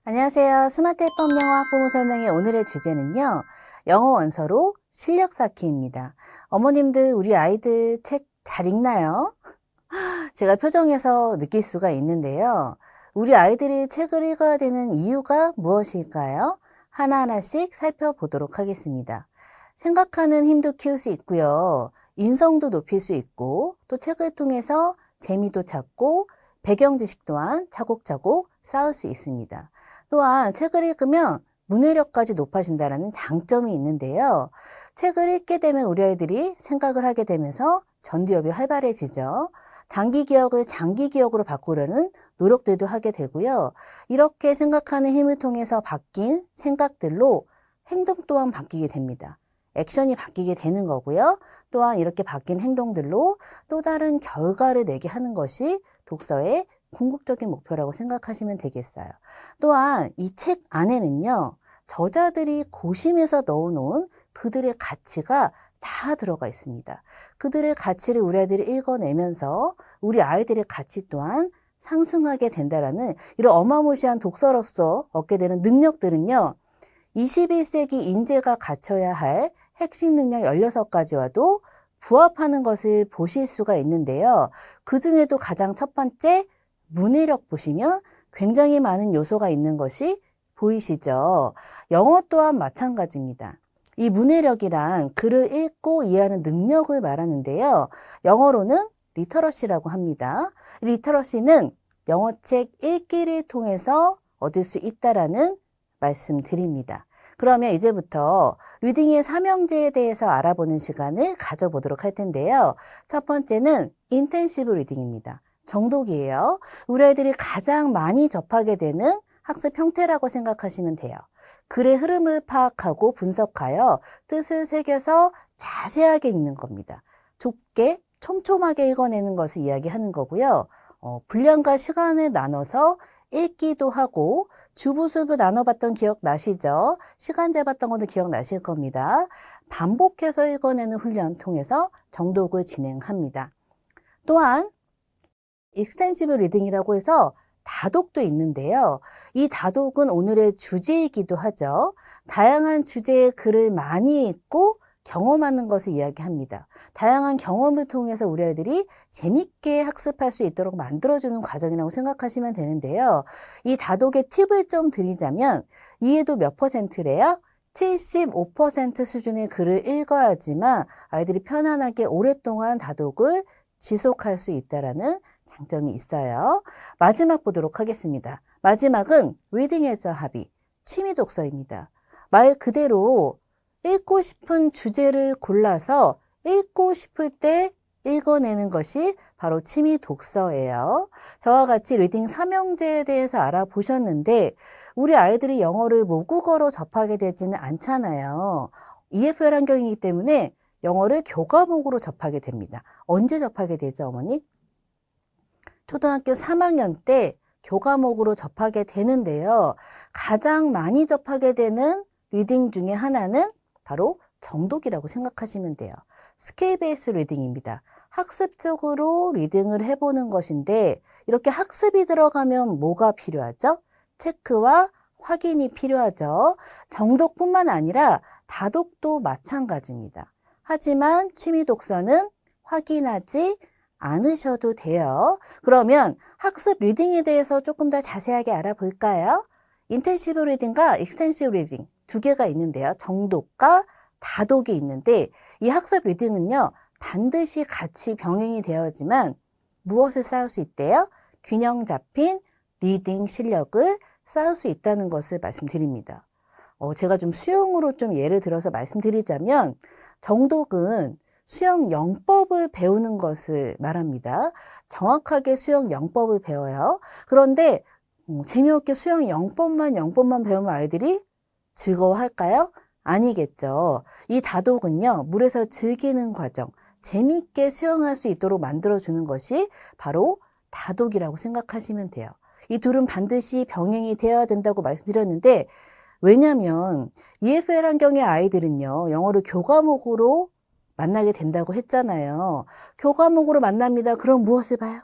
안녕하세요. 스마트 해법 영어 학부모 설명의 오늘의 주제는요. 영어 원서로 실력 쌓기입니다. 어머님들 우리 아이들 책 잘 읽나요? 제가 표정에서 느낄 수가 있는데요. 우리 아이들이 책을 읽어야 되는 이유가 무엇일까요? 하나하나씩 살펴보도록 하겠습니다. 생각하는 힘도 키울 수 있고요. 인성도 높일 수 있고 또 책을 통해서 재미도 찾고 배경 지식 또한 차곡차곡 쌓을 수 있습니다. 또한 책을 읽으면 문해력까지 높아진다는 장점이 있는데요. 책을 읽게 되면 우리 아이들이 생각을 하게 되면서 전두엽이 활발해지죠. 단기 기억을 장기 기억으로 바꾸려는 노력들도 하게 되고요. 이렇게 생각하는 힘을 통해서 바뀐 생각들로 행동 또한 바뀌게 됩니다. 액션이 바뀌게 되는 거고요. 또한 이렇게 바뀐 행동들로 또 다른 결과를 내게 하는 것이 독서의 궁극적인 목표라고 생각하시면 되겠어요. 또한 이 책 안에는요, 저자들이 고심해서 넣어놓은 그들의 가치가 다 들어가 있습니다. 그들의 가치를 우리 아이들이 읽어내면서 우리 아이들의 가치 또한 상승하게 된다라는 이런 어마무시한 독서로서 얻게 되는 능력들은요, 21세기 인재가 갖춰야 할 핵심 능력 16가지와도 부합하는 것을 보실 수가 있는데요. 그 중에도 가장 첫 번째, 문해력 보시면 굉장히 많은 요소가 있는 것이 보이시죠? 영어 또한 마찬가지입니다. 이 문해력이란 글을 읽고 이해하는 능력을 말하는데요. 영어로는 리터러시라고 합니다. 리터러시는 영어책 읽기를 통해서 얻을 수 있다라는 말씀드립니다. 그러면 이제부터 리딩의 삼형제에 대해서 알아보는 시간을 가져보도록 할 텐데요. 첫 번째는 인텐시브 리딩입니다. 정독이에요. 우리 아이들이 가장 많이 접하게 되는 학습 형태라고 생각하시면 돼요. 글의 흐름을 파악하고 분석하여 뜻을 새겨서 자세하게 읽는 겁니다. 좁게 촘촘하게 읽어내는 것을 이야기하는 거고요. 분량과 시간을 나눠서 읽기도 하고 주부수부 나눠봤던 기억 나시죠? 시간 재봤던 것도 기억나실 겁니다. 반복해서 읽어내는 훈련 통해서 정독을 진행합니다. 또한 익스텐시브 리딩이라고 해서 다독도 있는데요. 이 다독은 오늘의 주제이기도 하죠. 다양한 주제의 글을 많이 읽고 경험하는 것을 이야기합니다. 다양한 경험을 통해서 우리 아이들이 재밌게 학습할 수 있도록 만들어주는 과정이라고 생각하시면 되는데요. 이 다독의 팁을 좀 드리자면 이해도 몇 %래요? 75% 수준의 글을 읽어야지만 아이들이 편안하게 오랫동안 다독을 지속할 수 있다는 장점이 있어요. 마지막 보도록 하겠습니다. 마지막은 Reading as a Hobby, 취미 독서입니다. 말 그대로 읽고 싶은 주제를 골라서 읽고 싶을 때 읽어내는 것이 바로 취미 독서예요. 저와 같이 리딩 삼형제에 대해서 알아보셨는데 우리 아이들이 영어를 모국어로 접하게 되지는 않잖아요. EFL 환경이기 때문에 영어를 교과목으로 접하게 됩니다. 언제 접하게 되죠, 어머니? 초등학교 3학년 때 교과목으로 접하게 되는데요. 가장 많이 접하게 되는 리딩 중에 하나는 바로 정독이라고 생각하시면 돼요. 스킬 베이스 리딩입니다. 학습적으로 리딩을 해보는 것인데 이렇게 학습이 들어가면 뭐가 필요하죠? 체크와 확인이 필요하죠. 정독뿐만 아니라 다독도 마찬가지입니다. 하지만 취미 독서는 확인하지 않으셔도 돼요. 그러면 학습 리딩에 대해서 조금 더 자세하게 알아볼까요? 인텐시브 리딩과 익스텐시브 리딩 두 개가 있는데요. 정독과 다독이 있는데 이 학습 리딩은요. 반드시 같이 병행이 되어야지만 무엇을 쌓을 수 있대요? 균형 잡힌 리딩 실력을 쌓을 수 있다는 것을 말씀드립니다. 제가 좀 수영으로 좀 예를 들어서 말씀드리자면 정독은 수영 영법을 배우는 것을 말합니다. 정확하게 수영 영법을 배워요. 그런데 재미없게 수영 영법만 배우면 아이들이 즐거워할까요? 아니겠죠. 이 다독은요, 물에서 즐기는 과정, 재미있게 수영할 수 있도록 만들어주는 것이 바로 다독이라고 생각하시면 돼요. 이 둘은 반드시 병행이 되어야 된다고 말씀드렸는데, 왜냐하면 EFL 환경의 아이들은요, 영어를 교과목으로 만나게 된다고 했잖아요. 교과목으로 만납니다. 그럼 무엇을 봐요?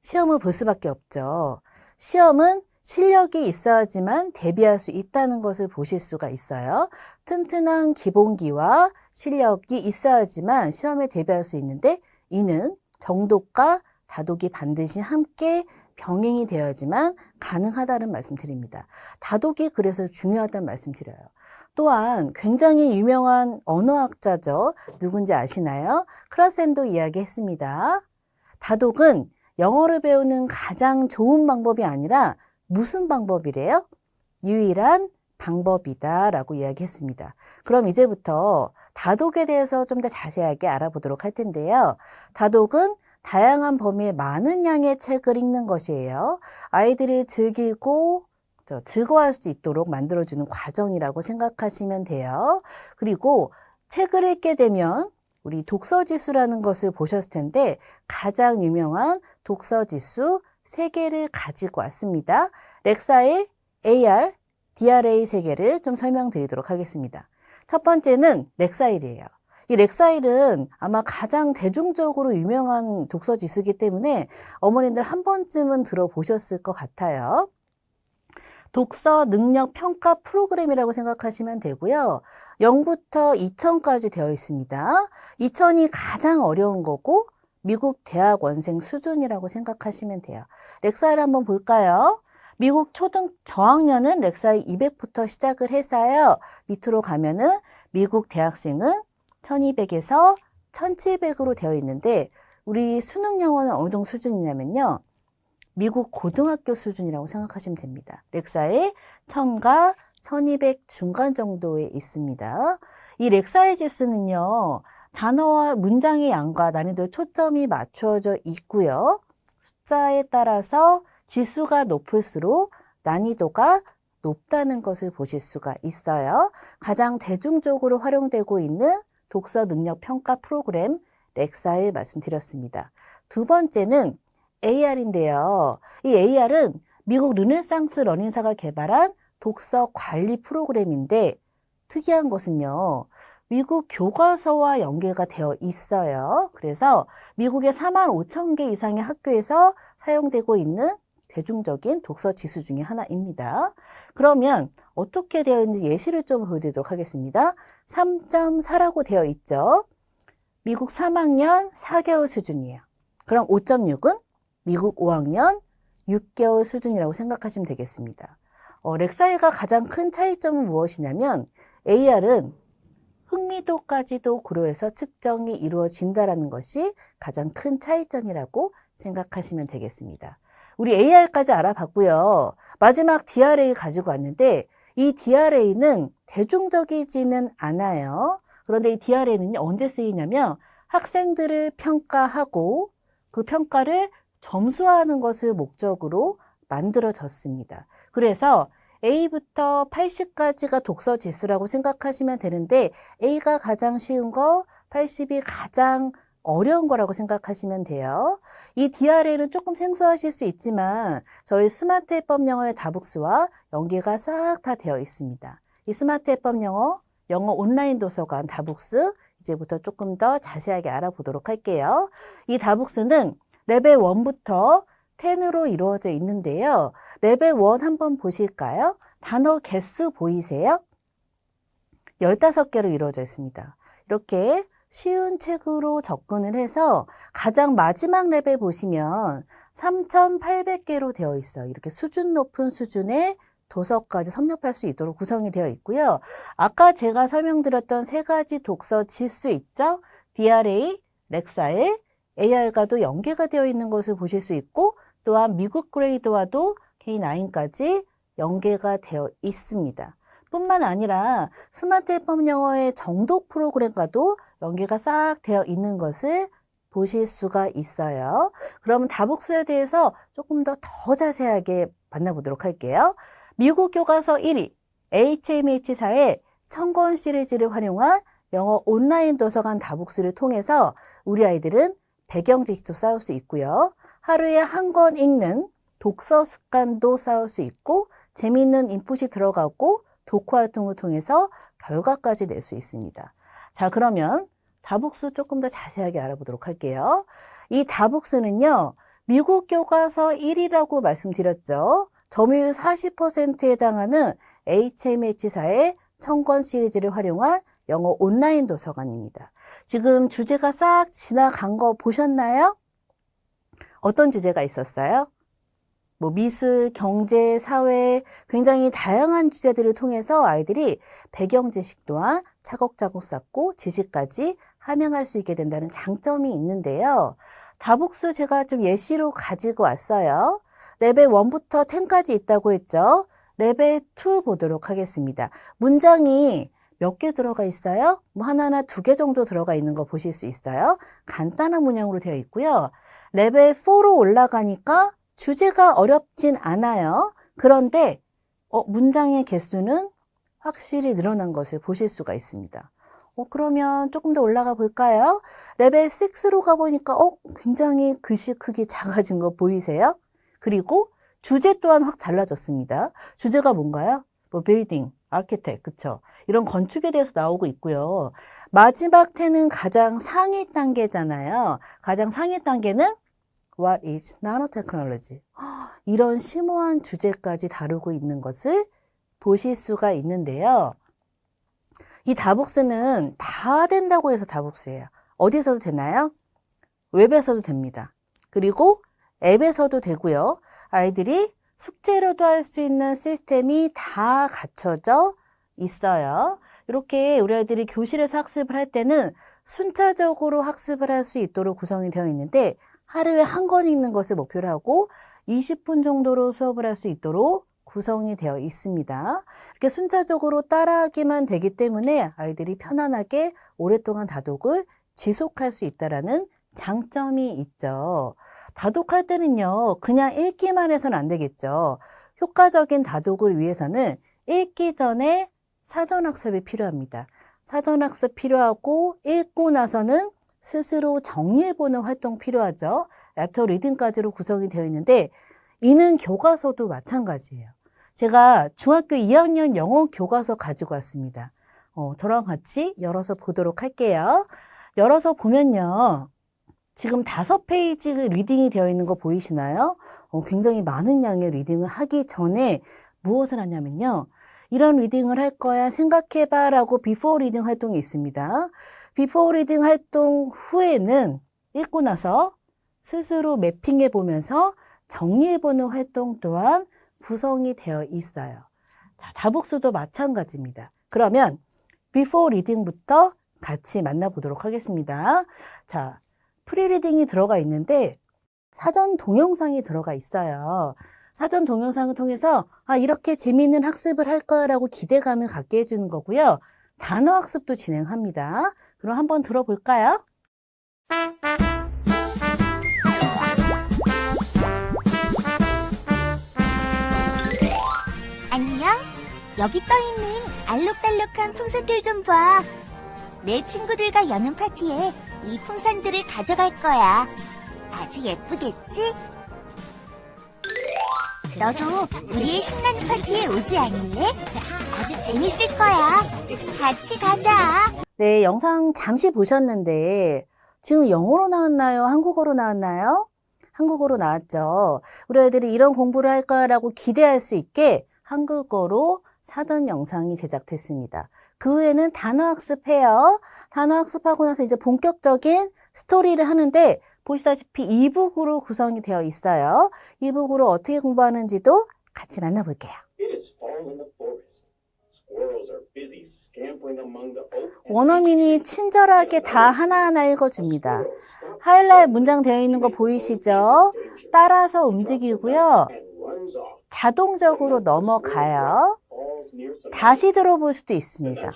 시험을 볼 수밖에 없죠. 시험은 실력이 있어야지만 대비할 수 있다는 것을 보실 수가 있어요. 튼튼한 기본기와 실력이 있어야지만 시험에 대비할 수 있는데 이는 정독과 다독이 반드시 함께 병행이 되어야지만 가능하다는 말씀드립니다. 다독이 그래서 중요하다는 말씀드려요. 또한 굉장히 유명한 언어학자죠. 누군지 아시나요? 크라센도 이야기했습니다. 다독은 영어를 배우는 가장 좋은 방법이 아니라 무슨 방법이래요? 유일한 방법이다 라고 이야기했습니다. 그럼 이제부터 다독에 대해서 좀 더 자세하게 알아보도록 할 텐데요. 다독은 다양한 범위의 많은 양의 책을 읽는 것이에요. 아이들이 즐기고 즐거워할 수 있도록 만들어주는 과정이라고 생각하시면 돼요. 그리고 책을 읽게 되면 우리 독서지수라는 것을 보셨을 텐데 가장 유명한 독서지수 3개를 가지고 왔습니다. 렉사일, AR, DRA 3개를 좀 설명드리도록 하겠습니다. 첫 번째는 렉사일이에요. 이 렉사일은 아마 가장 대중적으로 유명한 독서지수이기 때문에 어머님들 한 번쯤은 들어보셨을 것 같아요. 독서 능력 평가 프로그램이라고 생각하시면 되고요. 0부터 2000까지 되어 있습니다. 2000이 가장 어려운 거고 미국 대학원생 수준이라고 생각하시면 돼요. 렉사일 한번 볼까요? 미국 초등 저학년은 렉사일 200부터 시작을 해서요. 밑으로 가면은 미국 대학생은 1200에서 1700으로 되어 있는데 우리 수능 영어는 어느 정도 수준이냐면요. 미국 고등학교 수준이라고 생각하시면 됩니다. 렉사일 1000과 1200 중간 정도에 있습니다. 이 렉사일 지수는요. 단어와 문장의 양과 난이도에 초점이 맞춰져 있고요. 숫자에 따라서 지수가 높을수록 난이도가 높다는 것을 보실 수가 있어요. 가장 대중적으로 활용되고 있는 독서 능력 평가 프로그램 렉사일 말씀드렸습니다. 두 번째는 AR인데요. 이 AR은 미국 르네상스 러닝사가 개발한 독서 관리 프로그램인데 특이한 것은요. 미국 교과서와 연계가 되어 있어요. 그래서 미국의 45,000개 이상의 학교에서 사용되고 있는 대중적인 독서 지수 중에 하나입니다. 그러면 어떻게 되어 있는지 예시를 좀 보여드리도록 하겠습니다. 3.4라고 되어 있죠. 미국 3학년 4개월 수준이에요. 그럼 5.6은 미국 5학년 6개월 수준이라고 생각하시면 되겠습니다. 렉사일과 가장 큰 차이점은 무엇이냐면 AR은 흥미도까지도 고려해서 측정이 이루어진다는 것이 가장 큰 차이점이라고 생각하시면 되겠습니다. 우리 AR까지 알아봤고요. 마지막 DRA 가지고 왔는데 이 DRA는 대중적이지는 않아요. 그런데 이 DRA는 언제 쓰이냐면 학생들을 평가하고 그 평가를 점수화하는 것을 목적으로 만들어졌습니다. 그래서 A부터 80까지가 독서 지수라고 생각하시면 되는데 A가 가장 쉬운 거, 80이 가장 어려운 거라고 생각하시면 돼요. 이 DRA는 조금 생소하실 수 있지만 저희 스마트 해법 영어의 다북스와 연계가 싹 다 되어 있습니다. 이 스마트 해법 영어 온라인 도서관 다북스 이제부터 조금 더 자세하게 알아보도록 할게요. 이 다북스는 레벨 1부터 10으로 이루어져 있는데요. 레벨 1 한번 보실까요? 단어 개수 보이세요? 15개로 이루어져 있습니다. 이렇게 쉬운 책으로 접근을 해서 가장 마지막 레벨 보시면 3,800개로 되어 있어요. 이렇게 수준 높은 수준의 도서까지 섭렵할 수 있도록 구성이 되어 있고요. 아까 제가 설명드렸던 3가지 독서 지수 있죠? DRA, 렉사일, AR과도 연계가 되어 있는 것을 보실 수 있고 또한 미국 그레이드와도 K9까지 연계가 되어 있습니다. 뿐만 아니라 스마트 해법 영어의 정독 프로그램과도 연계가 싹 되어 있는 것을 보실 수가 있어요. 그럼 다북스에 대해서 조금 더 자세하게 만나보도록 할게요. 미국 교과서 1위 HMH사의 1000권 시리즈를 활용한 영어 온라인 도서관 다북스를 통해서 우리 아이들은 배경 지식도 쌓을 수 있고요. 하루에 한 권 읽는 독서 습관도 쌓을 수 있고 재미있는 인풋이 들어가고 독후 활동을 통해서 결과까지 낼 수 있습니다. 자, 그러면 다북스 조금 더 자세하게 알아보도록 할게요. 이 다북스는요. 미국 교과서 1위라고 말씀드렸죠. 점유율 40%에 해당하는 HMH사의 청권 시리즈를 활용한 영어 온라인 도서관입니다. 지금 주제가 싹 지나간 거 보셨나요? 어떤 주제가 있었어요? 뭐 미술, 경제, 사회 굉장히 다양한 주제들을 통해서 아이들이 배경 지식 또한 차곡차곡 쌓고 지식까지 함양할 수 있게 된다는 장점이 있는데요. 다복수 제가 좀 예시로 가지고 왔어요. 레벨 1부터 10까지 있다고 했죠. 레벨 2 보도록 하겠습니다. 문장이 몇 개 들어가 있어요? 뭐 하나나 2개 정도 들어가 있는 거 보실 수 있어요. 간단한 문양으로 되어 있고요. 레벨 4로 올라가니까 주제가 어렵진 않아요. 그런데 문장의 개수는 확실히 늘어난 것을 보실 수가 있습니다. 그러면 조금 더 올라가 볼까요? 레벨 6로 가보니까 굉장히 글씨 크기 작아진 거 보이세요? 그리고 주제 또한 확 달라졌습니다. 주제가 뭔가요? 뭐 빌딩, 아키텍, 그쵸? 이런 건축에 대해서 나오고 있고요. 마지막 10은 가장 상위 단계잖아요. 가장 상위 단계는 What is nanotechnology? 이런 심오한 주제까지 다루고 있는 것을 보실 수가 있는데요. 이 다복스는 다 된다고 해서 다복스예요. 어디서도 되나요? 웹에서도 됩니다. 그리고 앱에서도 되고요. 아이들이 숙제로도 할 수 있는 시스템이 다 갖춰져 있어요. 이렇게 우리 아이들이 교실에서 학습을 할 때는 순차적으로 학습을 할 수 있도록 구성이 되어 있는데 하루에 한 권 읽는 것을 목표로 하고 20분 정도로 수업을 할 수 있도록 구성이 되어 있습니다. 이렇게 순차적으로 따라하기만 되기 때문에 아이들이 편안하게 오랫동안 다독을 지속할 수 있다는 장점이 있죠. 다독할 때는요, 그냥 읽기만 해서는 안 되겠죠. 효과적인 다독을 위해서는 읽기 전에 사전학습이 필요합니다. 사전학습 필요하고 읽고 나서는 스스로 정리해보는 활동 필요하죠. 애프터 리딩까지로 구성이 되어 있는데 이는 교과서도 마찬가지예요. 제가 중학교 2학년 영어 교과서 가지고 왔습니다. 저랑 같이 열어서 보도록 할게요. 열어서 보면요. 지금 5페이지 리딩이 되어 있는 거 보이시나요? 굉장히 많은 양의 리딩을 하기 전에 무엇을 하냐면요. 이런 리딩을 할 거야 생각해봐 라고 비포 리딩 활동이 있습니다. 비포 리딩 활동 후에는 읽고 나서 스스로 매핑해 보면서 정리해 보는 활동 또한 구성이 되어 있어요. 자, 다복수도 마찬가지입니다. 그러면 비포 리딩부터 같이 만나보도록 하겠습니다. 자, 프리리딩이 들어가 있는데 사전 동영상이 들어가 있어요. 사전 동영상을 통해서 이렇게 재미있는 학습을 할 거라고 기대감을 갖게 해주는 거고요. 단어 학습도 진행합니다. 그럼 한번 들어볼까요? 안녕? 여기 떠있는 알록달록한 풍선들 좀 봐. 내 친구들과 여는 파티에 이 풍선들을 가져갈 거야. 아주 예쁘겠지? 너도 우리의 신나는 파티에 오지 않을래? 아주 재밌을 거야. 같이 가자. 네, 영상 잠시 보셨는데 지금 영어로 나왔나요? 한국어로 나왔나요? 한국어로 나왔죠. 우리 아이들이 이런 공부를 할 거라고 기대할 수 있게 한국어로 사전 영상이 제작됐습니다. 그 후에는 단어 학습해요. 단어 학습하고 나서 이제 본격적인 스토리를 하는데 보시다시피 이북으로 구성이 되어 있어요. 이북으로 어떻게 공부하는지도 같이 만나볼게요. 원어민이 친절하게 다 하나하나 읽어줍니다. 하이라이트 문장 되어 있는 거 보이시죠? 따라서 움직이고요. 자동적으로 넘어가요. 다시 들어볼 수도 있습니다.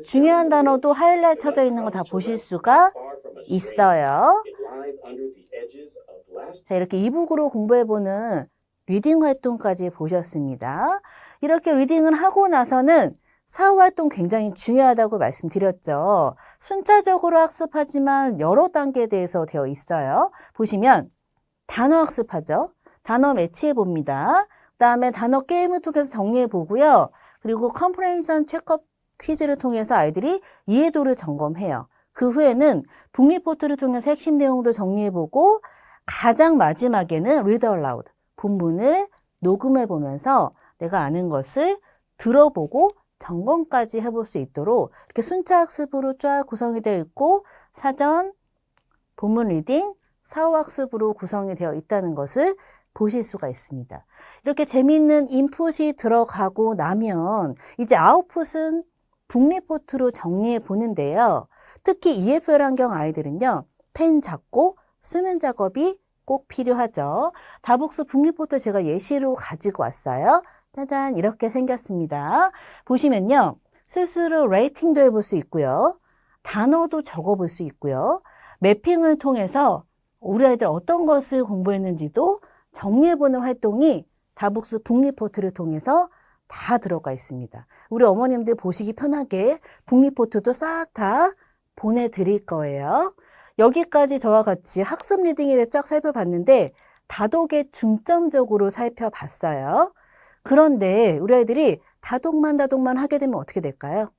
중요한 단어도 하이라이트 쳐져 있는 거 다 보실 수가 있어요. 자, 이렇게 이북으로 공부해보는 리딩 활동까지 보셨습니다. 이렇게 리딩을 하고 나서는 사후 활동 굉장히 중요하다고 말씀드렸죠. 순차적으로 학습하지만 여러 단계에 대해서 되어 있어요. 보시면 단어 학습하죠. 단어 매치해 봅니다. 그 다음에 단어 게임을 통해서 정리해 보고요. 그리고 컴프레hen션 체크업 퀴즈를 통해서 아이들이 이해도를 점검해요. 그 후에는 북 리포트를 통해서 핵심 내용도 정리해 보고 가장 마지막에는 read aloud, 본문을 녹음해 보면서 내가 아는 것을 들어보고 점검까지 해볼 수 있도록 이렇게 순차 학습으로 쫙 구성이 되어 있고 사전, 본문 리딩, 사후 학습으로 구성이 되어 있다는 것을 보실 수가 있습니다. 이렇게 재미있는 인풋이 들어가고 나면 이제 아웃풋은 북리포트로 정리해 보는데요. 특히 EFL 환경 아이들은요. 펜 잡고 쓰는 작업이 꼭 필요하죠. 다복스 북리포트 제가 예시로 가지고 왔어요. 짜잔, 이렇게 생겼습니다. 보시면요. 스스로 레이팅도 해볼 수 있고요. 단어도 적어볼 수 있고요. 매핑을 통해서 우리 아이들 어떤 것을 공부했는지도 정리해보는 활동이 다복스 북리포트를 통해서 다 들어가 있습니다. 우리 어머님들 보시기 편하게 북리포트도 싹 다 보내드릴 거예요. 여기까지 저와 같이 학습 리딩에 쫙 살펴봤는데 다독에 중점적으로 살펴봤어요. 그런데 우리 아이들이 다독만 하게 되면 어떻게 될까요?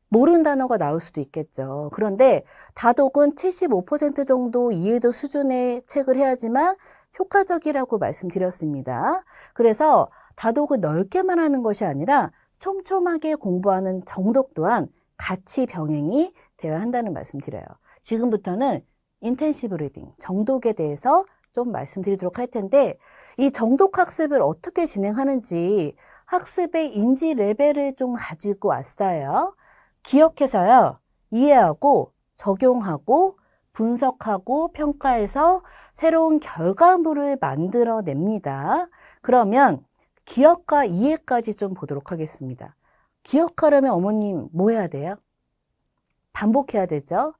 모르는 단어가 나올 수도 있겠죠. 그런데 다독은 75% 정도 이해도 수준의 책을 해야지만 효과적이라고 말씀드렸습니다. 그래서 다독을 넓게만 하는 것이 아니라 촘촘하게 공부하는 정독 또한 같이 병행이 되어야 한다는 말씀드려요. 지금부터는 인텐시브 리딩, 정독에 대해서 좀 말씀드리도록 할 텐데 이 정독 학습을 어떻게 진행하는지 학습의 인지 레벨을 좀 가지고 왔어요. 기억해서요. 이해하고 적용하고 분석하고 평가해서 새로운 결과물을 만들어냅니다. 그러면 기억과 이해까지 좀 보도록 하겠습니다. 기억하려면 어머님 뭐 해야 돼요? 반복해야 되죠.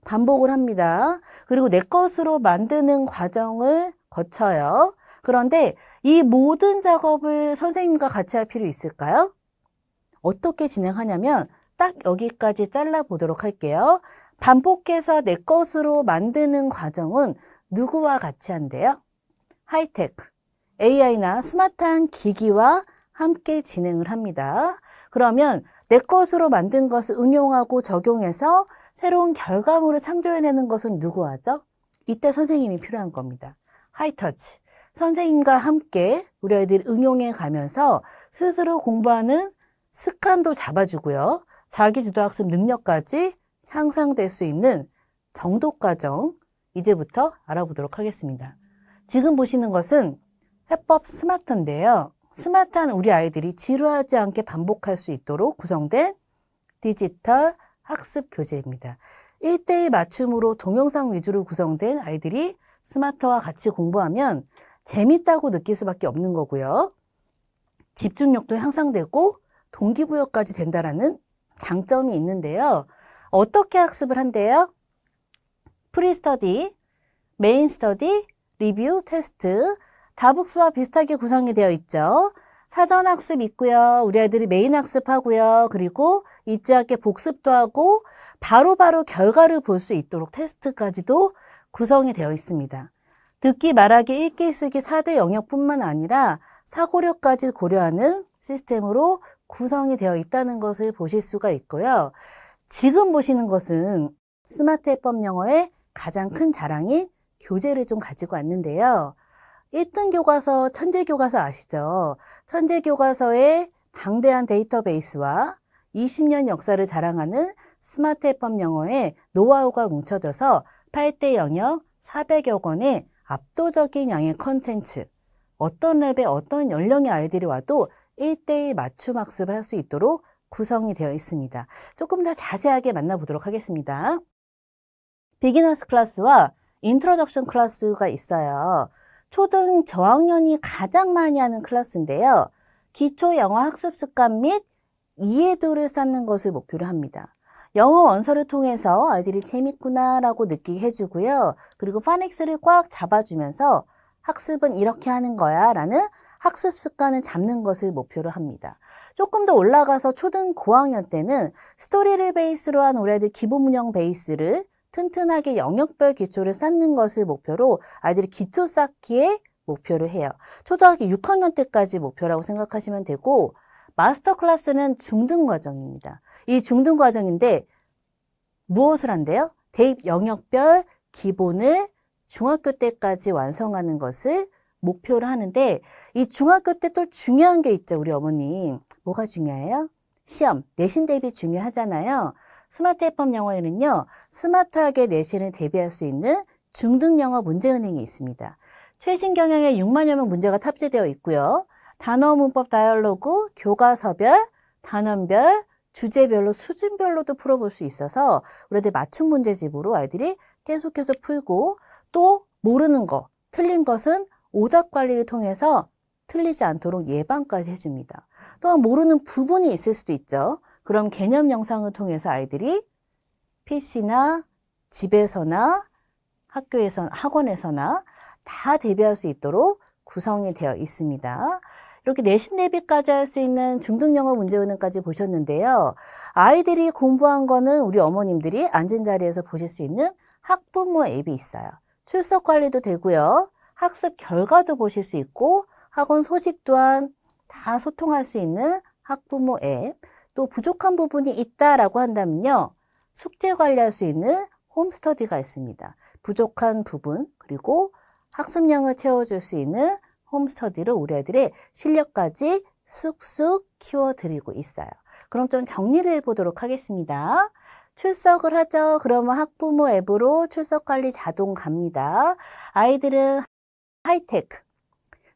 반복을 합니다. 그리고 내 것으로 만드는 과정을 거쳐요. 그런데 이 모든 작업을 선생님과 같이 할 필요 있을까요? 어떻게 진행하냐면 딱 여기까지 잘라보도록 할게요. 반복해서 내 것으로 만드는 과정은 누구와 같이 한대요? 하이테크, AI나 스마트한 기기와 함께 진행을 합니다. 그러면 내 것으로 만든 것을 응용하고 적용해서 새로운 결과물을 창조해내는 것은 누구 하죠? 이때 선생님이 필요한 겁니다. 하이터치. 선생님과 함께 우리 아이들이 응용해 가면서 스스로 공부하는 습관도 잡아주고요. 자기주도학습 능력까지 향상될 수 있는 정독 과정 이제부터 알아보도록 하겠습니다. 지금 보시는 것은 해법 스마트인데요. 스마트한 우리 아이들이 지루하지 않게 반복할 수 있도록 구성된 디지털 학습 교재입니다. 1대1 맞춤으로 동영상 위주로 구성된 아이들이 스마트와 같이 공부하면 재밌다고 느낄 수밖에 없는 거고요. 집중력도 향상되고 동기부여까지 된다라는 장점이 있는데요. 어떻게 학습을 한대요? 프리스터디, 메인 스터디, 리뷰, 테스트, 다복스와 비슷하게 구성이 되어 있죠. 사전 학습 있고요. 우리 아이들이 메인 학습하고요. 그리고 잊지 않게 복습도 하고 바로바로 결과를 볼 수 있도록 테스트까지도 구성이 되어 있습니다. 듣기, 말하기, 읽기, 쓰기 4대 영역뿐만 아니라 사고력까지 고려하는 시스템으로 구성이 되어 있다는 것을 보실 수가 있고요. 지금 보시는 것은 스마트 해법 영어의 가장 큰 자랑인 교재를 좀 가지고 왔는데요. 1등 교과서, 천재교과서 아시죠? 천재교과서의 방대한 데이터베이스와 20년 역사를 자랑하는 스마트 해법 영어의 노하우가 뭉쳐져서 8대 영역 400여 권의 압도적인 양의 컨텐츠, 어떤 랩의 어떤 연령의 아이들이 와도 1대1 맞춤 학습을 할 수 있도록 구성이 되어 있습니다. 조금 더 자세하게 만나보도록 하겠습니다. 비기너스 클래스와 인트로덕션 클래스가 있어요. 초등 저학년이 가장 많이 하는 클래스인데요. 기초 영어 학습 습관 및 이해도를 쌓는 것을 목표로 합니다. 영어 원서를 통해서 아이들이 재밌구나라고 느끼게 해주고요. 그리고 파닉스를 꽉 잡아주면서 학습은 이렇게 하는 거야 라는 학습 습관을 잡는 것을 목표로 합니다. 조금 더 올라가서 초등 고학년 때는 스토리를 베이스로 한 우리 아이들 기본 문형 베이스를 튼튼하게 영역별 기초를 쌓는 것을 목표로 아이들이 기초 쌓기에 목표를 해요. 초등학교 6학년 때까지 목표라고 생각하시면 되고 마스터 클래스는 중등 과정입니다. 이 중등 과정인데 무엇을 한대요? 대입 영역별 기본을 중학교 때까지 완성하는 것을 목표를 하는데 이 중학교 때 또 중요한 게 있죠, 우리 어머님. 뭐가 중요해요? 시험, 내신 대비 중요하잖아요. 스마트 해법 영어에는요, 스마트하게 내신을 대비할 수 있는 중등 영어 문제은행이 있습니다. 최신 경향에 6만여 명 문제가 탑재되어 있고요. 단어 문법 다이얼로그, 교과서별, 단원별, 주제별로 수준별로도 풀어볼 수 있어서 우리 애들 맞춤 문제집으로 아이들이 계속해서 풀고 또 모르는 거, 틀린 것은 오답 관리를 통해서 틀리지 않도록 예방까지 해줍니다. 또한 모르는 부분이 있을 수도 있죠. 그럼 개념 영상을 통해서 아이들이 PC나 집에서나 학교에서, 학원에서나 다 대비할 수 있도록 구성이 되어 있습니다. 이렇게 내신 대비까지 할 수 있는 중등 영어 문제은행까지 보셨는데요. 아이들이 공부한 거는 우리 어머님들이 앉은 자리에서 보실 수 있는 학부모 앱이 있어요. 출석 관리도 되고요. 학습 결과도 보실 수 있고 학원 소식 또한 다 소통할 수 있는 학부모 앱. 또 부족한 부분이 있다라고 한다면요. 숙제 관리할 수 있는 홈스터디가 있습니다. 부족한 부분 그리고 학습량을 채워줄 수 있는 홈스터디를 우리 아이들의 실력까지 쑥쑥 키워드리고 있어요. 그럼 좀 정리를 해보도록 하겠습니다. 출석을 하죠. 그러면 학부모 앱으로 출석 관리 자동 갑니다. 아이들은 하이테크,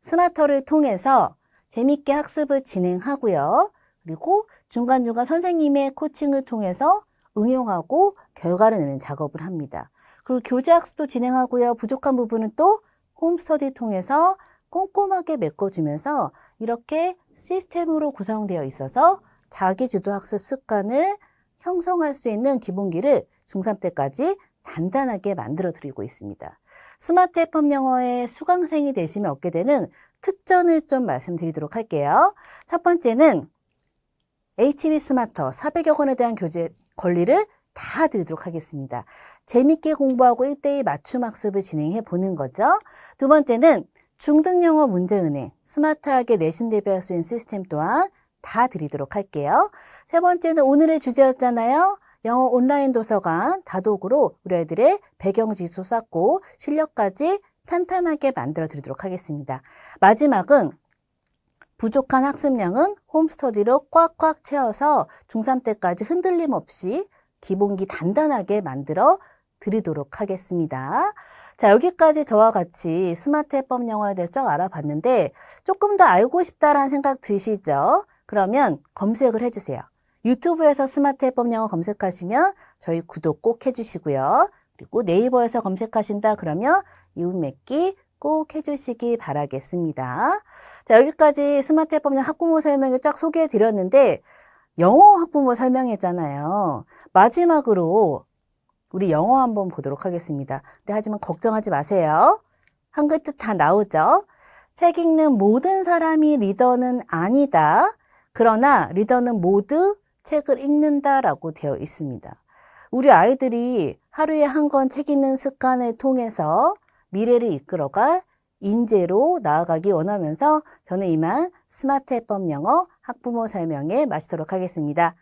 스마터를 통해서 재밌게 학습을 진행하고요. 그리고 중간중간 선생님의 코칭을 통해서 응용하고 결과를 내는 작업을 합니다. 그리고 교재 학습도 진행하고요. 부족한 부분은 또 홈스터디 통해서 꼼꼼하게 메꿔주면서 이렇게 시스템으로 구성되어 있어서 자기주도 학습 습관을 형성할 수 있는 기본기를 중3 때까지 단단하게 만들어 드리고 있습니다. 스마트 해법 영어의 수강생이 되시면 얻게 되는 특전을 좀 말씀드리도록 할게요. 첫 번째는 HB 스마터 400여 권에 대한 교재 권리를 다 드리도록 하겠습니다. 재밌게 공부하고 1대1 맞춤 학습을 진행해 보는 거죠. 두 번째는 중등 영어 문제은행, 스마트하게 내신 대비할 수 있는 시스템 또한 다 드리도록 할게요. 세 번째는 오늘의 주제였잖아요. 영어 온라인 도서관 다독으로 우리 아이들의 배경지수 쌓고 실력까지 탄탄하게 만들어 드리도록 하겠습니다. 마지막은 부족한 학습량은 홈스터디로 꽉꽉 채워서 중3 때까지 흔들림 없이 기본기 단단하게 만들어 드리도록 하겠습니다. 자, 여기까지 저와 같이 스마트 해법 영어에 대해서 쭉 알아봤는데 조금 더 알고 싶다라는 생각 드시죠? 그러면 검색을 해주세요. 유튜브에서 스마트 해법 영어 검색하시면 저희 구독 꼭 해주시고요. 그리고 네이버에서 검색하신다 그러면 이웃 맺기 꼭 해주시기 바라겠습니다. 자, 여기까지 스마트 해법 영어 학부모 설명을 쫙 소개해 드렸는데 영어 학부모 설명했잖아요. 마지막으로 우리 영어 한번 보도록 하겠습니다. 근데 하지만 걱정하지 마세요. 한글 뜻 다 나오죠? 책 읽는 모든 사람이 리더는 아니다. 그러나 리더는 모두 책을 읽는다라고 되어 있습니다. 우리 아이들이 하루에 한 권 책 읽는 습관을 통해서 미래를 이끌어갈 인재로 나아가기 원하면서 저는 이만 스마트 해법 영어 학부모 설명에 마치도록 하겠습니다.